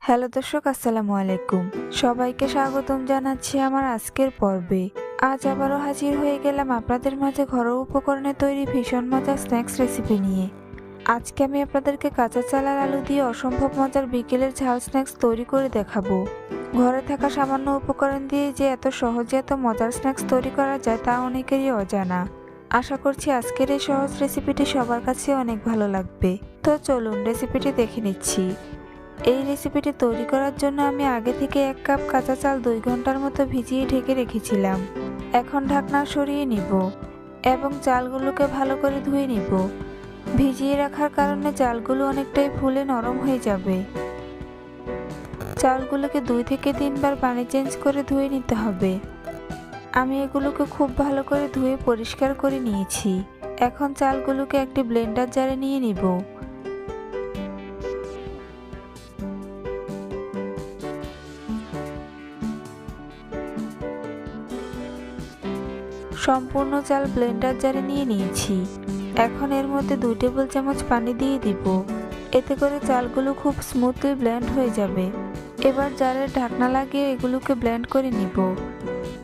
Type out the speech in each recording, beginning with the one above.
Hello দর্শক, আসসালামু আলাইকুম। সবাইকে স্বাগতম জানাচ্ছি আমার আজকের পর্বে। আজ আবারও হাজির হয়ে গেলাম আপনাদের মাঝে ঘরোয়া উপকরণে তৈরি ভীষণ মজার স্ন্যাক্স রেসিপি নিয়ে। আজকে আমি আপনাদেরকে কাঁচা চাল আর আলু দিয়ে অসম্ভব মজার বিকেলের ঝাল স্ন্যাক্স তৈরি করে দেখাবো। ঘরে থাকা সামান্য উপকরণ দিয়ে যে এত সহজে এত মজার স্ন্যাক্স তৈরি করা যায় তা অনেকেরই অজানা। আশা করছি আজকের এই সহজ রেসিপিটি সবার কাছে অনেক ভালো লাগবে। তো চলুন রেসিপিটি দেখে নিচ্ছি। এই রেসিপিটি তৈরি করার জন্য আমি আগে থেকে 1 কাপ কাঁচা চাল 2 ঘন্টার মতো ভিজিয়ে ঢেকে রেখেছিলাম। এখন ঢাকনা সরিয়ে নিব এবং চালগুলোকে ভালো করে ধুয়ে নিব। ভিজিয়ে রাখার কারণে চালগুলো অনেকটাই ফুলে নরম হয়ে যাবে। চালগুলোকে 2 থেকে 3 বার পানি চেঞ্জ করে ধুয়ে নিতে হবে। আমি এগুলোকে খুব ভালো করে ধুয়ে পরিষ্কার করে নিয়েছি। এখন চালগুলোকে একটি ব্লেন্ডার জারে নিয়ে নিব। সম্পূর্ণ চাল ব্লেন্ডার জারে নিয়ে নিয়েছি। এখন এর মধ্যে 2 টেবিল চামচ পানি দিয়ে দিব। এতে করে চালগুলো খুব স্মুথলি ব্লেন্ড হয়ে যাবে। এবার জারের ঢাকনা লাগিয়ে এগুলোকে ব্লেন্ড করে নিব।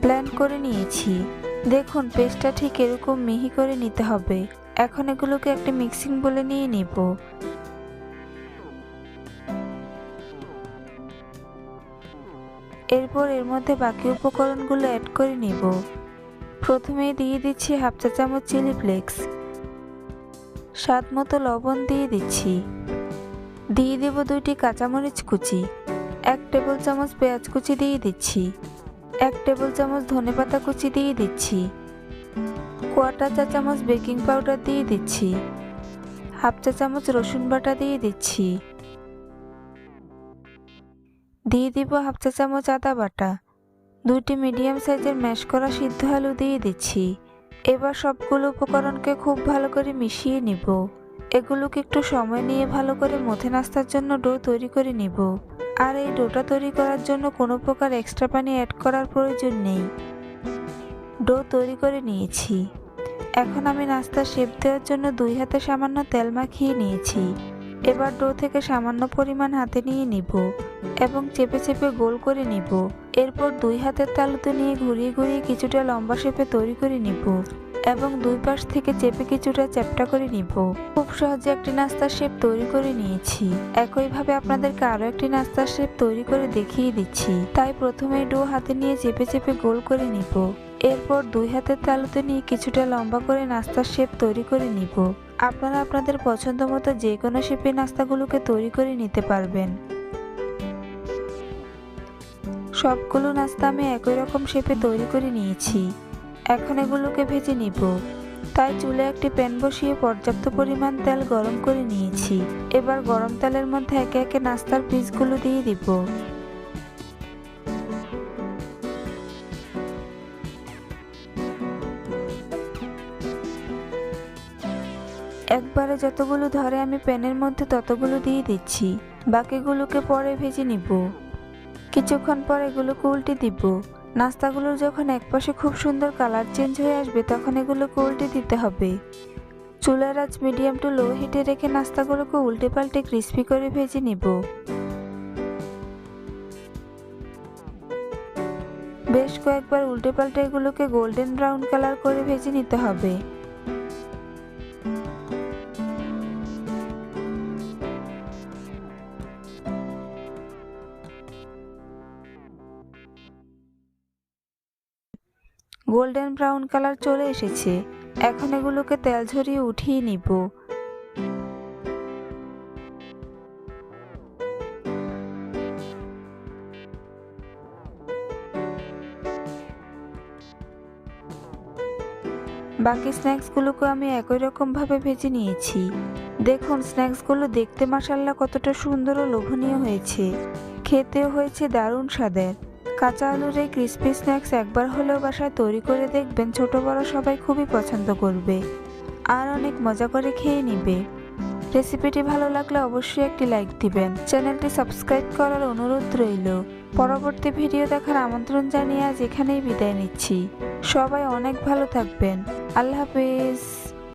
ব্লেন্ড করে নিয়েছি। দেখুন পেস্টটা ঠিক এরকম মিহি করে নিতে হবে। এখন এগুলোকে একটা মিক্সিং বলে নিয়ে নিব। এরপর এর মধ্যে বাকি উপকরণগুলো অ্যাড করে নিব। প্রথমে দিয়ে দিচ্ছি হাফ চা চামচ চিলি ফ্লেক্স, স্বাদ মতো লবণ দিয়ে দিচ্ছি। দিয়ে দেব 2টি কাঁচামরিচ কুচি, 1 টেবিল চামচ পেঁয়াজ কুচি দিয়ে দিচ্ছি, 1 টেবিল চামচ ধনেপাতা কুচি দিয়ে দিচ্ছি, 1/4 চা চামচ বেকিং পাউডার দিয়ে দিচ্ছি, হাফ চা চামচ রসুন বাটা দিয়ে দিচ্ছি। দিয়ে দিব হাফ চা চামচ আদা বাটা। 2টি মিডিয়াম সাইজের ম্যাশ করা সিদ্ধ আলু দিয়ে দিচ্ছি। এবার সবগুলো উপকরণকে খুব ভালো করে মিশিয়ে নিব। এগুলোকে একটু সময় নিয়ে ভালো করে মথে নাস্তার জন্য ডো তৈরি করে নিব। আর এই ডোটা তৈরি করার জন্য কোনো প্রকার এক্সট্রা পানি অ্যাড করার প্রয়োজন নেই। ডো তৈরি করে নিয়েছি। এখন আমি নাস্তার শেপ দেওয়ার জন্য 2 হাতে সামান্য তেল মাখিয়ে নিয়েছি। এবার ডো থেকে সামান্য পরিমাণ হাতে নিয়ে নিব এবং চেপে চেপে গোল করে নিব। এরপর 2 হাতের তালুতে নিয়ে ঘুরিয়ে ঘুরিয়ে কিছুটা লম্বা শেপে তৈরি করে নিব এবং 2 পাশ থেকে চেপে কিছুটা চ্যাপ্টা করে নিব। খুব সহজে একটি নাস্তার শেপ তৈরি করে নিয়েছি। একইভাবে আপনাদেরকে আরও একটি নাস্তার শেপ তৈরি করে দেখিয়ে দিচ্ছি। তাই প্রথমে ডো হাতে নিয়ে চেপে চেপে গোল করে নিব। এরপর 2 হাতের তালুতে নিয়ে কিছুটা লম্বা করে নাস্তার শেপ তৈরি করে নিব। আপনারা আপনাদের পছন্দ মতো যে কোনো শেপে নাস্তাগুলোকে তৈরি করে নিতে পারবেন। সবগুলো নাস্তা আমি একই রকম শেপে তৈরি করে নিয়েছি। এখন এগুলোকে ভেজে নিব। তাই চুলে একটি প্যান বসিয়ে পর্যাপ্ত পরিমাণ তেল গরম করে নিয়েছি। এবার গরম তেলের মধ্যে একে একে নাস্তার পিসগুলো দিয়ে দিব। একবারে যতগুলো ধরে আমি প্যানের মধ্যে ততগুলো দিয়ে দিচ্ছি। বাকিগুলোকে পরে ভেজে নিব। কিছুক্ষণ পর এগুলোকে উল্টে দিব। নাস্তাগুলোর যখন একপাশে খুব সুন্দর কালার চেঞ্জ হয়ে আসবে তখন এগুলোকে উল্টে দিতে হবে। চুলার আঁচ মিডিয়াম টু লো হিটে রেখে নাস্তাগুলোকে উল্টে পাল্টে ক্রিস্পি করে ভেজে নিব। বেশ কয়েকবার উল্টে পাল্টে এগুলোকে গোল্ডেন ব্রাউন কালার করে ভেজে নিতে হবে। গোল্ডেন ব্রাউন কালার চলে এসেছে। এখন এগুলোকে তেল ঝরিয়ে উঠিয়ে নিব। বাকি স্ন্যাক্সগুলোকে আমি একই রকম ভাবে ভেজে নিয়েছি। দেখুন স্ন্যাক্সগুলো দেখতে মাশাআল্লাহ কতটা সুন্দর ও লোভনীয় হয়েছে। খেতেও হয়েছে দারুণ স্বাদের। কাঁচা আলুর এই ক্রিসপি স্ন্যাক্স একবার হলেও বাসায় তৈরি করে দেখবেন, ছোট বড় সবাই খুবই পছন্দ করবে আর অনেক মজা করে খেয়ে নিবে। রেসিপিটি ভালো লাগলে অবশ্যই একটি লাইক দিবেন। চ্যানেলটি সাবস্ক্রাইব করার অনুরোধ রইল। পরবর্তী ভিডিও দেখার আমন্ত্রণ জানিয়ে আজ এখানেই বিদায় নিচ্ছি। সবাই অনেক ভালো থাকবেন। আল্লাহ হাফেজ।